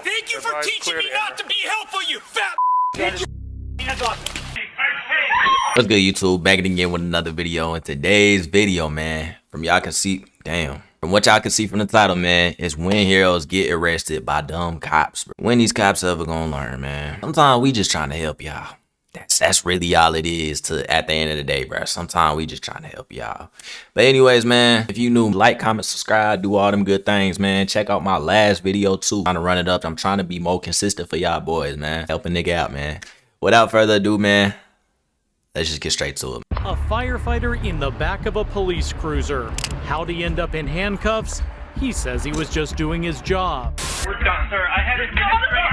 Thank you for teaching me not to be helpful, you fat. What's good, YouTube? Back again with another video. In today's video, man, from what y'all can see from the title, man, is when heroes get arrested by dumb cops. When these cops ever gonna learn, man? Sometimes we just trying to help y'all. That's really all it is at the end of the day, bro. Sometimes we just trying to help y'all. But anyways, man, if you new, like, comment, subscribe, do all them good things, man. Check out my last video too. I'm trying to run it up. I'm trying to be more consistent for y'all boys, man. Help a nigga out, man. Without further ado, man, let's just get straight to it. A firefighter in the back of a police cruiser. How'd he end up in handcuffs? He says he was just doing his job. We're done, sir. I had administrative.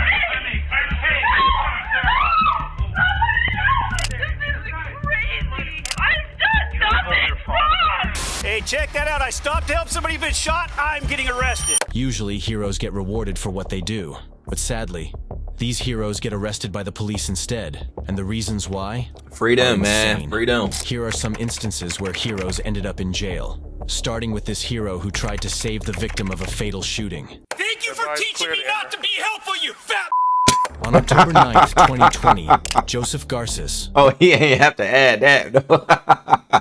Hey, check that out. I stopped to help somebody who's been shot. I'm getting arrested. Usually, heroes get rewarded for what they do. But sadly, these heroes get arrested by the police instead. And the reasons why? Freedom, man. Freedom. Here are some instances where heroes ended up in jail. Starting with this hero who tried to save the victim of a fatal shooting. Thank you for teaching me not to be helpful, you fat. On October 9th, 2020, Joseph Garces. Oh, he ain't have to add that.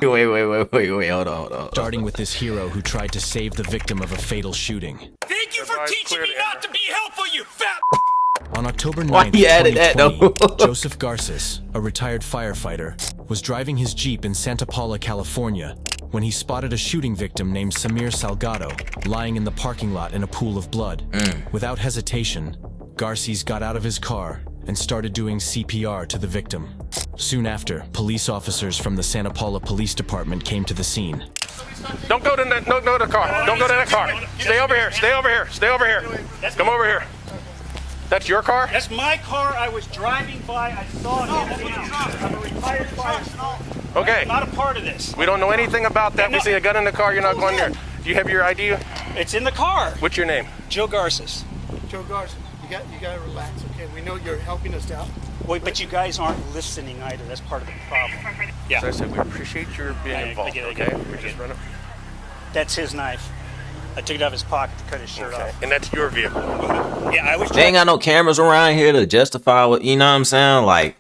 Wait, hold on. Starting with this hero who tried to save the victim of a fatal shooting. Thank you for teaching me not to be helpful, you fat. On October 9th, 2020, Joseph Garces, a retired firefighter, was driving his Jeep in Santa Paula, California, when he spotted a shooting victim named Samir Salgado lying in the parking lot in a pool of blood. Without hesitation, Garces got out of his car and started doing CPR to the victim. Soon after, police officers from the Santa Paula Police Department came to the scene. Don't go to the car. Don't go to that car. Stay over here. Stay over here. Stay over here. Come over here. That's your car? That's my car. I was driving by. I saw it. I'm a retired firefighter. Okay. I'm not a part of this. We don't know anything about that. We see a gun in the car. You're not going there. Do you have your ID? It's in the car. What's your name? Joe Garces. Joe Garces, you got to relax, okay? We know you're helping us out. Wait, but you guys aren't listening either. That's part of the problem. Yeah. So I said we appreciate your being involved, okay? We just run up. That's his knife. I took it out of his pocket to cut his shirt off. And that's your vehicle? Yeah, I was. They ain't got no cameras around here to justify what, you know what I'm saying? Like,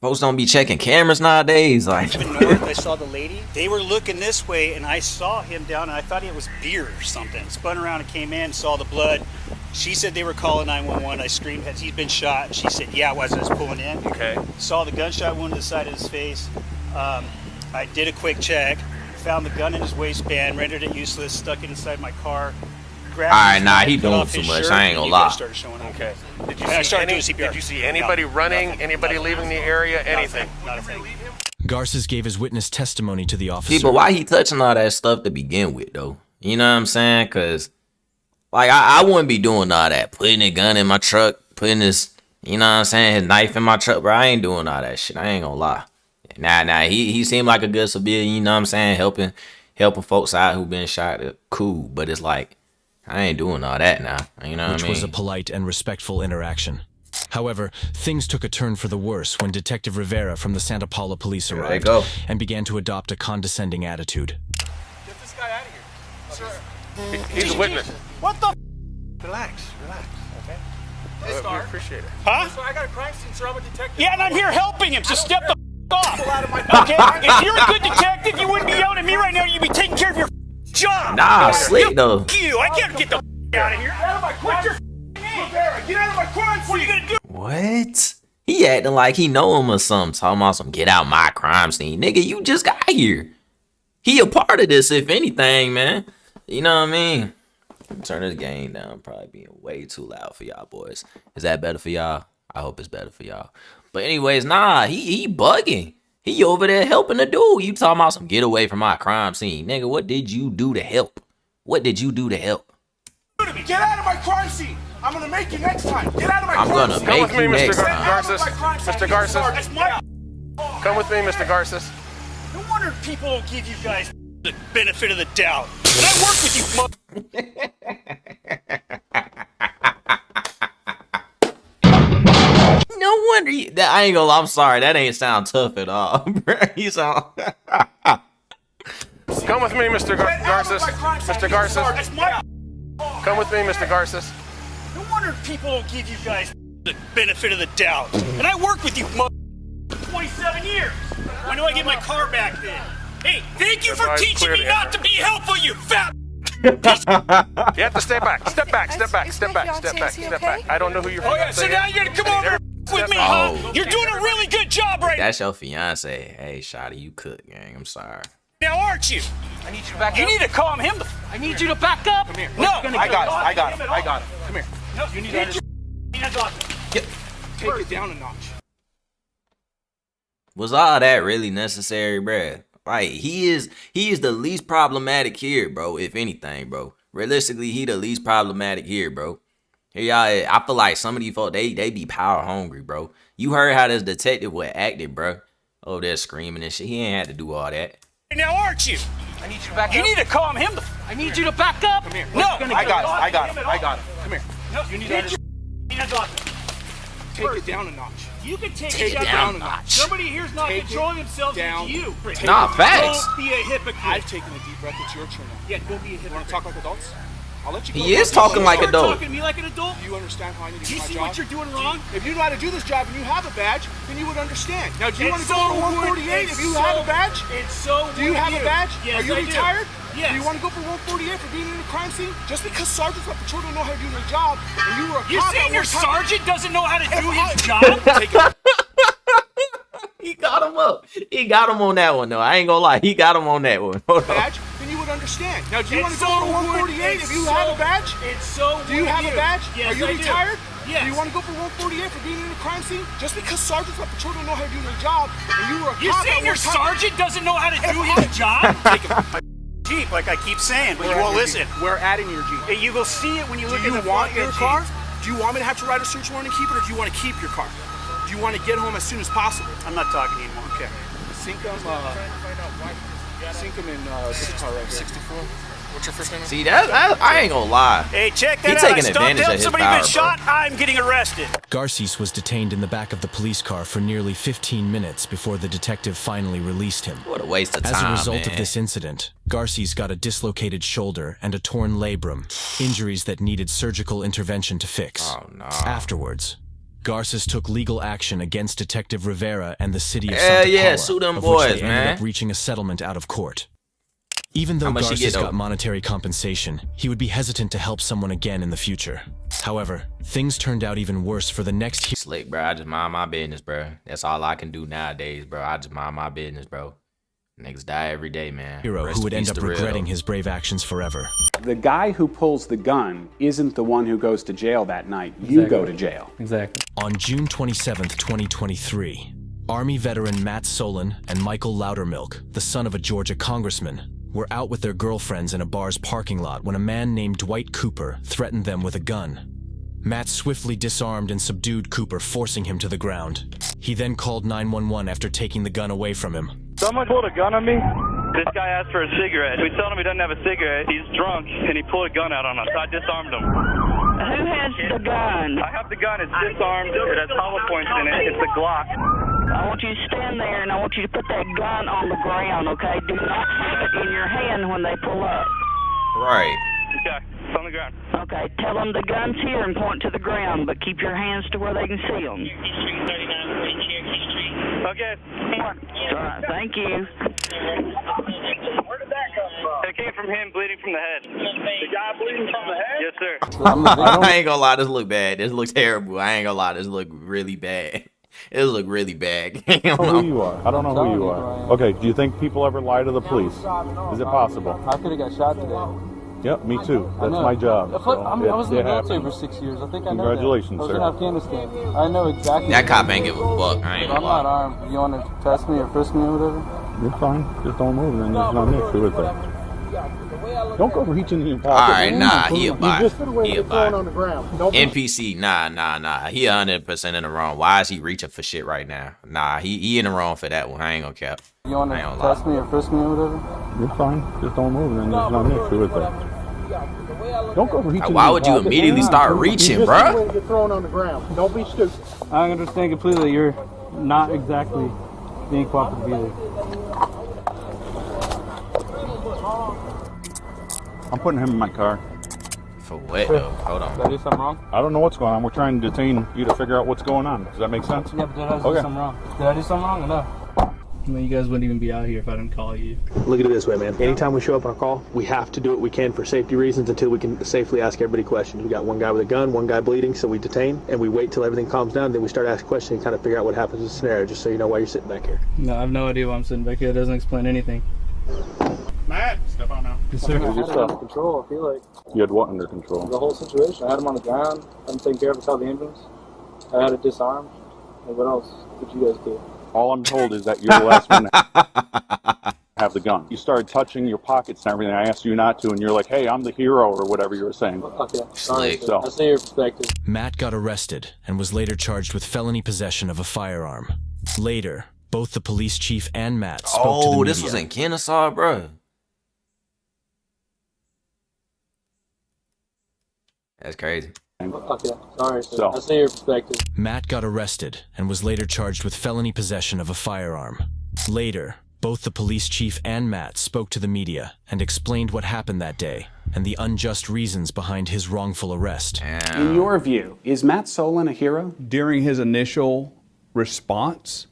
folks don't be checking cameras nowadays. Like, north, I saw the lady. They were looking this way, and I saw him down, and I thought it was beer or something. Spun around and came in, saw the blood. She said they were calling 911. I screamed, "Has he been shot?" She said, "Yeah, I was pulling in." Okay. Saw the gunshot wound to the side of his face. I did a quick check. Found the gun in his waistband, rendered it useless, stuck it inside my car. Alright, nah, he doing too much. I ain't gonna lie. Okay. Did you see anybody running, anybody leaving the area, anything? Not a thing. Garces gave his witness testimony to the officer. See, but why he touching all that stuff to begin with, though? You know what I'm saying? Because, like, I wouldn't be doing all that. Putting a gun in my truck, putting his, you know what I'm saying, his knife in my truck, bro. I ain't doing all that shit. I ain't gonna lie. Nah, he seemed like a good civilian, you know what I'm saying, helping folks out who been shot. Cool, but it's like, I ain't doing all that now, you know what I mean? Which was a polite and respectful interaction. However, things took a turn for the worse when Detective Rivera from the Santa Paula Police arrived and began to adopt a condescending attitude. Get this guy out of here. Sir. He's a witness. What the? Relax. Okay. Hey, We appreciate it. Huh? So I got a crime scene, sir. I'm a detective. Yeah, and I'm here helping him, so step the off. Okay? If you're a good detective, you wouldn't be yelling at me right now. You'd be taking care of your job. Nah, slick though. You, I can't get the out of here. Get out of my crime scene. Get out of my crime scene. What are you gonna do? What? He acting like he know him or something. Talking about some get out my crime scene. Nigga, you just got here. He a part of this, if anything, man. You know what I mean? Turn this game down. Probably being way too loud for y'all boys. Is that better for y'all? I hope it's better for y'all. But anyways, nah, he bugging. He over there helping the dude. You talking about some get away from my crime scene. Nigga, what did you do to help? What did you do to help? Get out of my crime scene. I'm gonna make you next time. Get out of my crime scene. Come with me, Mr. Garces. Mr. Garces. That's my. Come with me, Mr. Garces. No wonder people don't give you guys the benefit of the doubt. But I work with you, No wonder I ain't gonna lie, I'm sorry, that ain't sound tough at all. You sound Come with me, Mr. Garces. Mr. Garces. That's my. Come with me, Mr. Garces. No wonder people don't give you guys the benefit of the doubt. And I worked with you for 27 years. When do I get my car back then? Hey, thank you for teaching me not to be helpful, you fat. You have to step back. Step back. Step back. Step back. Step back. Step back. I don't know who you're. Oh yeah, so now you're gonna come over with me, huh? You're doing a really good job right That's your fiance. Hey, Shotty, you cook, gang. I'm sorry. now, aren't you? I need you to back up. You need to calm him. I need you to back up. Come here. No, I got him. I got him. Come here. No, You need to understand. hands off. Take it down a notch. Was all that really necessary, bruh? Like, he is the least problematic here, bro, if anything, bro. Realistically, he the least problematic here, bro. Here y'all, I feel like some of these folks, they be power hungry, bro. You heard how this detective was acting, bro. Oh, they're screaming and shit. He ain't had to do all that. Now, aren't you? I need you to back up. You need to calm him. I need you to back up. Come here. No, I got him. Come here. No, You need to understand. hands off. Take it down a notch. You can take Take it it down a notch. Somebody here's not Take it controlling themselves down. into you. Nah, facts. Don't be a hypocrite. I've taken a deep breath. It's your turn now. Yeah, don't be a You hypocrite. want to talk like adults? I'll let you go. He is talking like Start adult. talking to me like an adult. Do you understand how I need to Do do you my see job? what you're doing wrong? If you know how to do this job and you have a badge, then you would understand. Now, do you want to It's go for so 148 would- if you it's have so- a badge? It's so Do you would have a badge? Yes, Are you I do. retired? Yes. Do you want to go for 148 for being in a crime scene? Just because sergeants at patrol don't know how to do their job, and you were a You're cop saying at your one time- sergeant doesn't know how to do If his job? Take it. He got him up. He got him on that one, though. I ain't gonna lie. He got him on that one. Hold on. Badge, then you would understand. Now, do you want It's to go so for 148 if you would- have a badge? It's so Do you would have a badge? Yes, Are you I do. retired? Yes. Do you want to go for 148 for being in a crime scene? Just because sergeants at patrol don't know how to do their job, and you were a You're cop saying at your one time- sergeant doesn't know how to do his job? Jeep, like I keep saying, but you won't listen. We're adding your Jeep. Hey, you will see it when you Do look you at the want front your of the car? Jeep. Do you want me to have to write a search warrant and keep it, or do you want to keep your car? Do you want to get home as soon as possible? I'm not talking anymore. Okay. Sink them in this car right here. 64. What's your first name? See, I ain't gonna lie. Hey, check He that out. taking I stopped advantage to of help his somebody power, been bro. shot. I'm getting arrested. Garces was detained in the back of the police car for nearly 15 minutes before the detective finally released him. What a waste of time, As a result man. of this incident, Garces got a dislocated shoulder and a torn labrum, injuries that needed surgical intervention to fix. Oh, no. Afterwards, Garces took legal action against Detective Rivera and the city of Hell Santa yeah, Paula, sue them of boys, which they ended man. up reaching a settlement out of court. Even though How much he Garces get, though? got monetary compensation, he would be hesitant to help someone again in the future. However, things turned out even worse for the next Slick, bro. I just mind my business, bro. That's all I can do nowadays, bro. I just mind my business, bro. Niggas die every day, man. hero Rest who would in end peace up to Real. regretting his brave actions forever. The guy who pulls the gun isn't the one who goes to jail that night. You go to jail. Exactly. On June 27, 2023, Army veteran Matt Solon and Michael Loudermilk, the son of a Georgia congressman, were out with their girlfriends in a bar's parking lot when a man named Dwight Cooper threatened them with a gun. Matt swiftly disarmed and subdued Cooper, forcing him to the ground. He then called 911 after taking the gun away from him. Someone pulled a gun on me. This guy asked for a cigarette. We told him he doesn't have a cigarette. He's drunk, and he pulled a gun out on us. I disarmed him. Who has the gun? I have the gun. It's disarmed. It has hollow points in it. It's a Glock. I want you to stand there, and I want you to put that gun on the ground, okay? Do not have it in your hand when they pull up. Right. Okay, it's on the ground. Okay, tell them the gun's here and point to the ground, but keep your hands to where they can see them. Okay. All right, thank you. Where did that come from? It came from him bleeding from the head. The guy bleeding from the head? Yes, sir. I ain't gonna lie, this look bad. This looks terrible. I ain't gonna lie, this look really bad. This look really bad. I don't know who you are. I don't know who you are. Okay, do you think people ever lie to the police? Is it possible? I could have got shot today. Yep, me too. That's my job. I was in the military for 6 years. I think I know that. Congratulations, I was sir. in Afghanistan. I know exactly. That cop ain't give a fuck. I ain't I'm gonna lie. not armed. You want to test me or frisk me or whatever? You're fine. Just don't move, and there's not an issue with that. Don't go reaching in your pocket. Alright, nah, he a bot. just He a bot. on the ground. Don't be NPC, nah. He 100% in the wrong. Why is he reaching for shit right now? Nah, he in the wrong for that one. I ain't gonna cap. You want I to ain't gonna test me or frisk me or whatever? You're fine. Just don't move, and there's not an issue with that. Don't go reaching. Why would you immediately start reaching, bruh? You're thrown on the ground. Don't be stupid. I understand completely. You're not exactly being cooperative either. I'm putting him in my car. For what though? Hold on. Did I do something wrong? I don't know what's going on. We're trying to detain you to figure out what's going on. Does that make sense? Yeah, but did I do something wrong? Did I do something wrong or no? I mean, you guys wouldn't even be out here if I didn't call you. Look at it this way, man. Anytime we show up on a call, we have to do what we can for safety reasons until we can safely ask everybody questions. We got one guy with a gun, one guy bleeding, so we detain, and we wait till everything calms down, then we start asking questions and kind of figure out what happens in the scenario, just so you know why you're sitting back here. No, I have no idea why I'm sitting back here. It doesn't explain anything. Matt, step on now. Yes, sir. I had it under control, I feel like. You had what under control? The whole situation. I had him on the ground. I'm taking care of us out of the ambulance. I had it disarmed. And what else did you guys do? All I'm told is that you're the last one to have the gun. You started touching your pockets and everything. I asked you not to, and you're like, hey, I'm the hero, or whatever you were saying. Okay, sorry. So, I see your perspective. Matt got arrested and was later charged with felony possession of a firearm. Later, both the police chief and Matt spoke to the media. Oh, this was in Kennesaw, bro. That's crazy. Okay, sorry. So, I see your perspective. Matt got arrested and was later charged with felony possession of a firearm. Later, both the police chief and Matt spoke to the media and explained what happened that day and the unjust reasons behind his wrongful arrest. In your view, is Matt Solon a hero? During his initial response,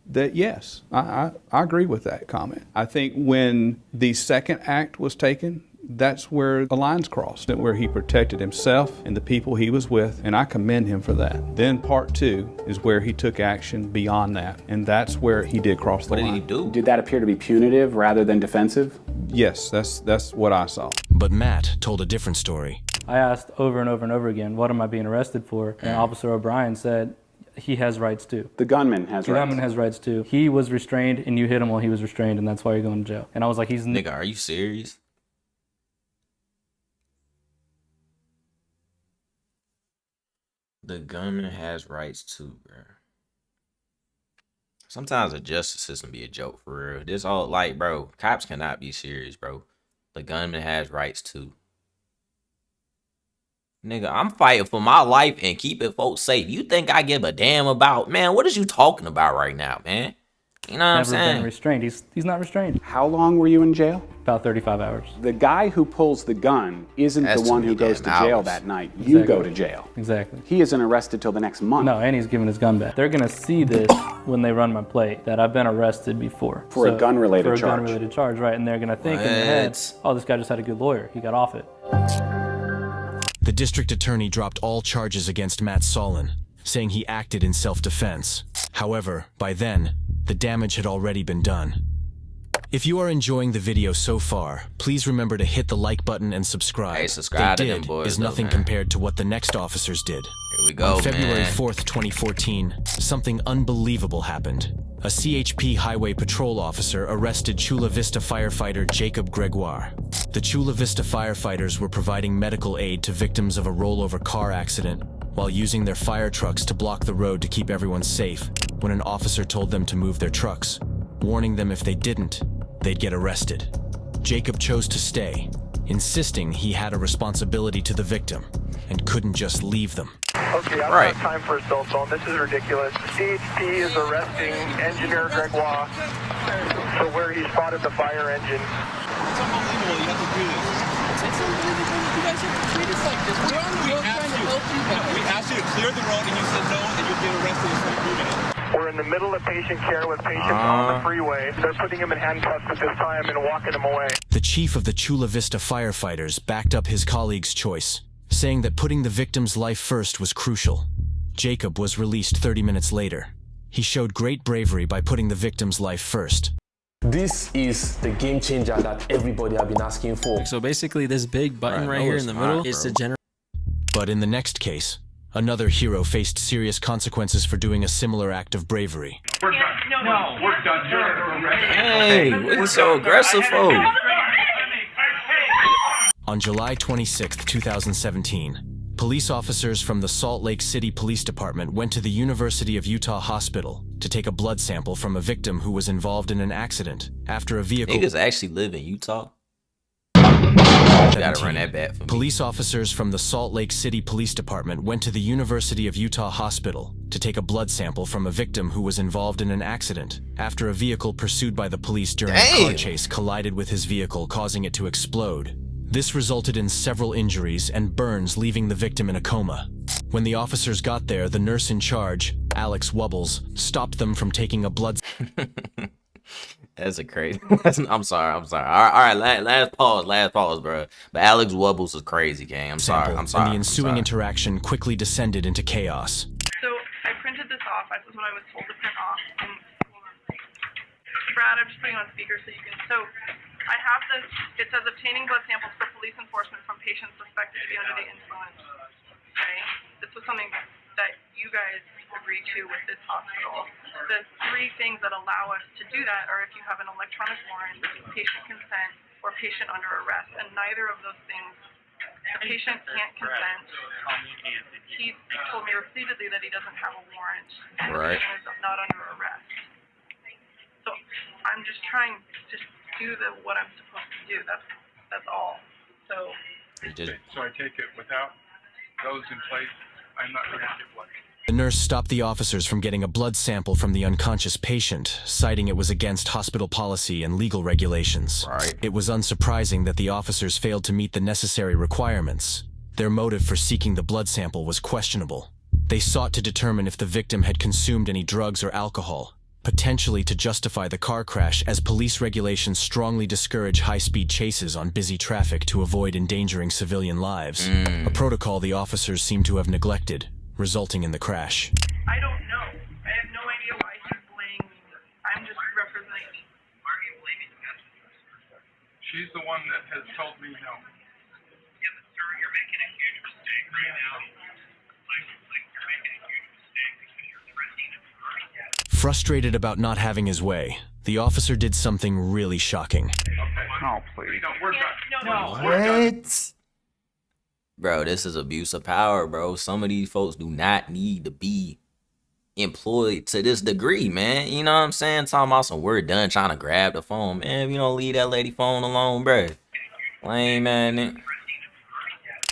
that yes, I agree with that comment. I think when the second act was taken, that's where the lines crossed, where he protected himself and the people he was with, and I commend him for that. Then part two is where he took action beyond that, and that's where he did cross the line. What did he do? Did that appear to be punitive rather than defensive? Yes, that's what I saw. But Matt told a different story. I asked over and over and over again, what am I being arrested for? And Officer O'Brien said, he has rights too. The gunman has rights. The gunman has rights too. He was restrained and you hit him while he was restrained, and that's why you're going to jail. And I was like, Nigga, are you serious? The gunman has rights too, bro. Sometimes the justice system be a joke for real. This all like, bro, cops cannot be serious, bro. The gunman has rights too. Nigga, I'm fighting for my life and keeping folks safe. You think I give a damn about, man, what is you talking about right now, man? You know what I'm saying? Never been restrained. He's not restrained. How long were you in jail? About 35 hours. The guy who pulls the gun isn't the one who goes to jail that night. You go to jail. Exactly. He isn't arrested till the next month. No, and he's giving his gun back. They're going to see this when they run my plate, that I've been arrested before. For a gun-related charge. For a gun-related charge, right. And they're going to think in their heads, oh, this guy just had a good lawyer. He got off it. The district attorney dropped all charges against Matt Solon, saying he acted in self-defense. However, by then, the damage had already been done. If you are enjoying the video so far, please remember to hit the like button and subscribe. Hey, subscribe they to did them boys, is nothing compared to what the next officers did. Here we go, On February man. 4th, 2014, something unbelievable happened. A CHP highway patrol officer arrested Chula Vista firefighter Jacob Gregoire. The Chula Vista firefighters were providing medical aid to victims of a rollover car accident while using their fire trucks to block the road to keep everyone safe when an officer told them to move their trucks, warning them if they didn't, they'd get arrested. Jacob chose to stay, insisting he had a responsibility to the victim and couldn't just leave them. Okay, I don't have time for assault zone. This is ridiculous. CHP is arresting Engineer Gregoire for where he spotted the fire engine. It's unbelievable you have to do this. It's unbelievable you guys have to treat us like this. We're on the road trying to help you guys. We asked you to clear the road and you said no, and you'll get arrested and start moving it. We're in the middle of patient care with patients on the freeway. They're putting him in handcuffs at this time and walking him away. The chief of the Chula Vista firefighters backed up his colleague's choice, saying that putting the victim's life first was crucial. Jacob was released 30 minutes later. He showed great bravery by putting the victim's life first. This is the game changer that everybody have been asking for. So basically this big button right here in the middle is to generate. But in the next case, another hero faced serious consequences for doing a similar act of bravery. We're done. No, we're done. Hey, what is so aggressive for? On July 26, 2017, police officers from the Salt Lake City Police Department went to the University of Utah Hospital to take a blood sample from a victim who was involved in an accident after a vehicle... Niggas actually live in Utah? You gotta run that back for me. Police officers from the Salt Lake City Police Department went to the University of Utah Hospital to take a blood sample from a victim who was involved in an accident after a vehicle pursued by the police during a car chase collided with his vehicle, causing it to explode. This resulted in several injuries and burns, leaving the victim in a coma. When the officers got there, the nurse in charge, Alex Wubbles, stopped them from taking a blood. That's a crazy. I'm sorry. All right. Last pause, bro. But Alex Wubbles is crazy, gang. I'm sorry. And the ensuing interaction quickly descended into chaos. So I printed this off. This is what I was told to print off. And Brad, I'm just putting on speaker so you can. So I have this. It says obtaining blood samples for police enforcement from patients suspected to be under the influence. Okay. This was something that you guys agreed to with this hospital. The three things that allow us to do that are if you have an electronic warrant, patient consent, or patient under arrest. And neither of those things, the patient can't consent. He told me repeatedly that he doesn't have a warrant. And right. The patient is not under arrest. So I'm just trying to do what I'm supposed to do. That's all. So I take it without those in place, I'm not going to get blood. The nurse stopped the officers from getting a blood sample from the unconscious patient, citing it was against hospital policy and legal regulations. Right. It was unsurprising that the officers failed to meet the necessary requirements. Their motive for seeking the blood sample was questionable. They sought to determine if the victim had consumed any drugs or alcohol, potentially to justify the car crash, as police regulations strongly discourage high-speed chases on busy traffic to avoid endangering civilian lives, a protocol the officers seem to have neglected, resulting in the crash. I don't know. I have no idea why he's blaming me. I'm just representing. Why are you blaming the messenger? She's the one that has told me no. Yeah, but sir, you're making a huge mistake right now. You're making a huge mistake because you're threatening a person. Frustrated about not having his way, the officer did something really shocking. No, please. No, we're done. No. What? Bro, this is abuse of power, bro. Some of these folks do not need to be employed to this degree, man. You know what I'm saying? Talking about some we're done trying to grab the phone. Man, if you don't leave that lady phone alone, bro. Lame, man.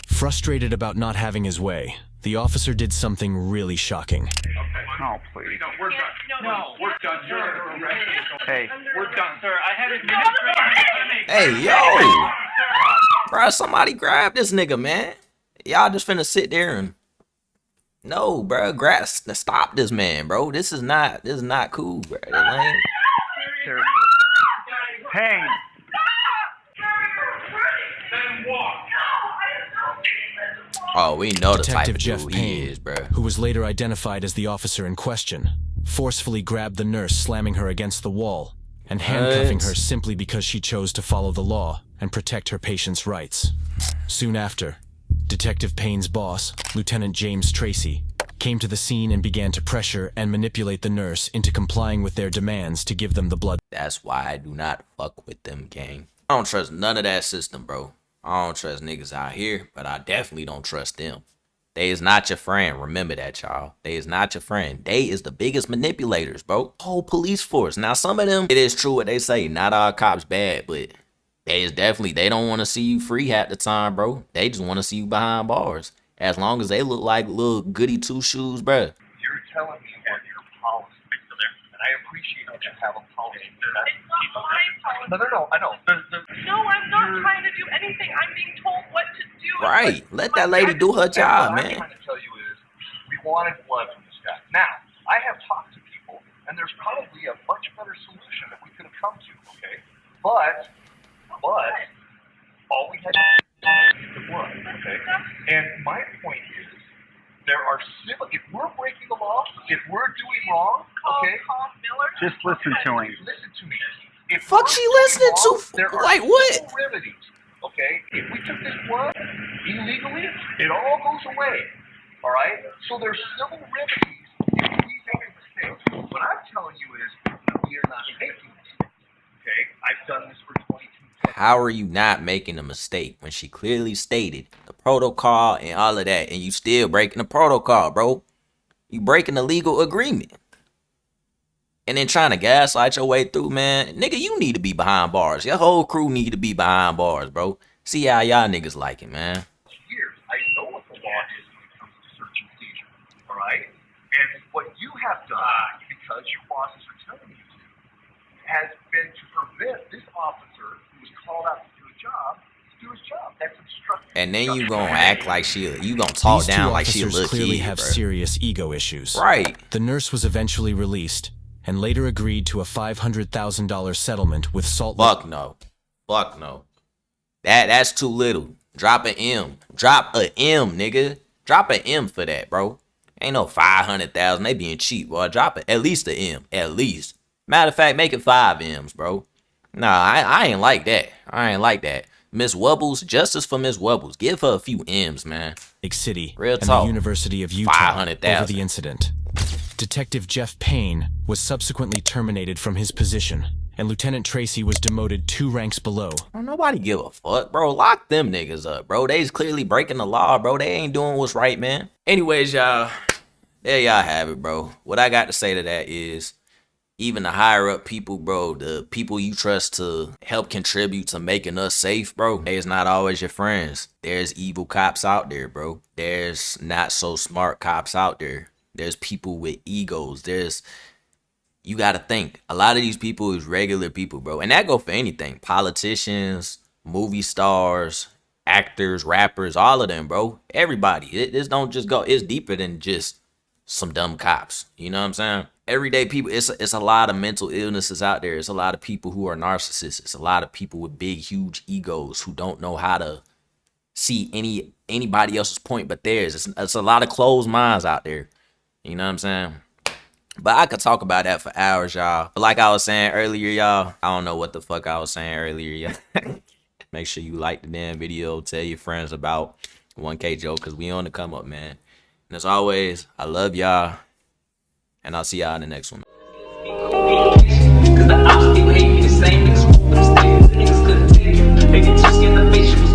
Frustrated about not having his way, the officer did something really shocking. No, please. No, we're done. No, we're done. You're arrested. Hey, we're done. sir, I had administrative. Hey, yo. Bro, somebody grab this nigga, man. Y'all just finna sit there and... No, bro. Stop this man, bro. This is not cool, bro. Lame. Seriously. Hey. Oh, we know the type Detective of Jeff dude Payne, he is, bro. who was later identified as the officer in question, forcefully grabbed the nurse, slamming her against the wall and handcuffing her simply because she chose to follow the law and protect her patient's rights. Soon after, Detective Payne's boss, Lieutenant James Tracy, came to the scene and began to pressure and manipulate the nurse into complying with their demands to give them the blood. That's why I do not fuck with them, gang. I don't trust none of that system, bro. I don't trust niggas out here, but I definitely don't trust them. They is not your friend. Remember that, y'all. They is not your friend. They is the biggest manipulators, bro. Whole police force. Now, some of them, it is true what they say. Not all cops bad, but they is definitely, they don't want to see you free half the time, bro. They just want to see you behind bars. As long as they look like little goody two-shoes, bro. You're telling me what your policy is, and I appreciate that you have a policy. No, I know. No, I'm not trying to do anything. I'm being told what to do. Right. Let that lady do her job, What I'm man. trying to tell you is, we wanted blood from this guy. Now, I have talked to people, and there's probably a much better solution that we could have come to, okay? But, all we had to do was the blood, okay? And my point is, there are civil, if we're breaking the law, if we're doing wrong, okay? Just listen to him. Listen to me. If Fuck we're she doing listening to? wrong, there are Like what? civil remedies, okay? If we took this blood illegally, it all goes away, all right? So there's civil remedies if we make a mistake. What I'm telling you is, we are not making mistakes, okay? I've done this for 22 years. How are you not making a mistake when she clearly stated the protocol and all of that, and you still breaking the protocol, bro? You breaking the legal agreement. And then trying to gaslight your way through, man. Nigga, you need to be behind bars. Your whole crew need to be behind bars, bro. See how y'all niggas like it, man. Years. I know what the law is when it comes to search and seizure, all right? And what you have done, because your bosses are telling you to, has been to prevent this officer who was called out to do a job to do his job. That's obstructing. And then you gonna act like you gonna talk These down two like she a officers little clearly kid, have bro. serious ego issues. Right. The nurse was eventually released and later agreed to a $500,000 settlement with Salt Lake. Fuck no. Fuck no. That's too little. Drop an M. Drop a M, nigga. Drop an M for that, bro. Ain't no 500,000. They being cheap, boy. Drop it. At least an M. At least. Matter of fact, make it 5 M's, bro. Nah, I ain't like that. I ain't like that. Miss Wubbles, justice for Miss Wubbles. Give her a few M's, man. Lake City Real and talk. the University of Utah 500,000. over the incident. Detective Jeff Payne was subsequently terminated from his position, and Lieutenant Tracy was demoted 2 ranks below. Don't nobody give a fuck, bro. Lock them niggas up, bro. They's clearly breaking the law, bro. They ain't doing what's right, man. Anyways, y'all, there y'all have it, bro. What I got to say to that is, even the higher up people, bro, the people you trust to help contribute to making us safe, bro, they's not always your friends. There's evil cops out there, bro. There's not so smart cops out there. There's people with egos. You got to think. A lot of these people is regular people, bro. And that go for anything. Politicians, movie stars, actors, rappers, all of them, bro. Everybody. This don't just go. It's deeper than just some dumb cops. You know what I'm saying? Everyday people. It's a lot of mental illnesses out there. It's a lot of people who are narcissists. It's a lot of people with big, huge egos who don't know how to see anybody else's point but theirs. It's a lot of closed minds out there. You know what I'm saying? But I could talk about that for hours, y'all. But like I was saying earlier, y'all, I don't know what the fuck I was saying earlier, y'all. Make sure you like the damn video. Tell your friends about 1K Joe, because we on the come up, man. And as always, I love y'all. And I'll see y'all in the next one. Cause the ops people hate me the same niggas, niggas couldn't take it. They get just in the face.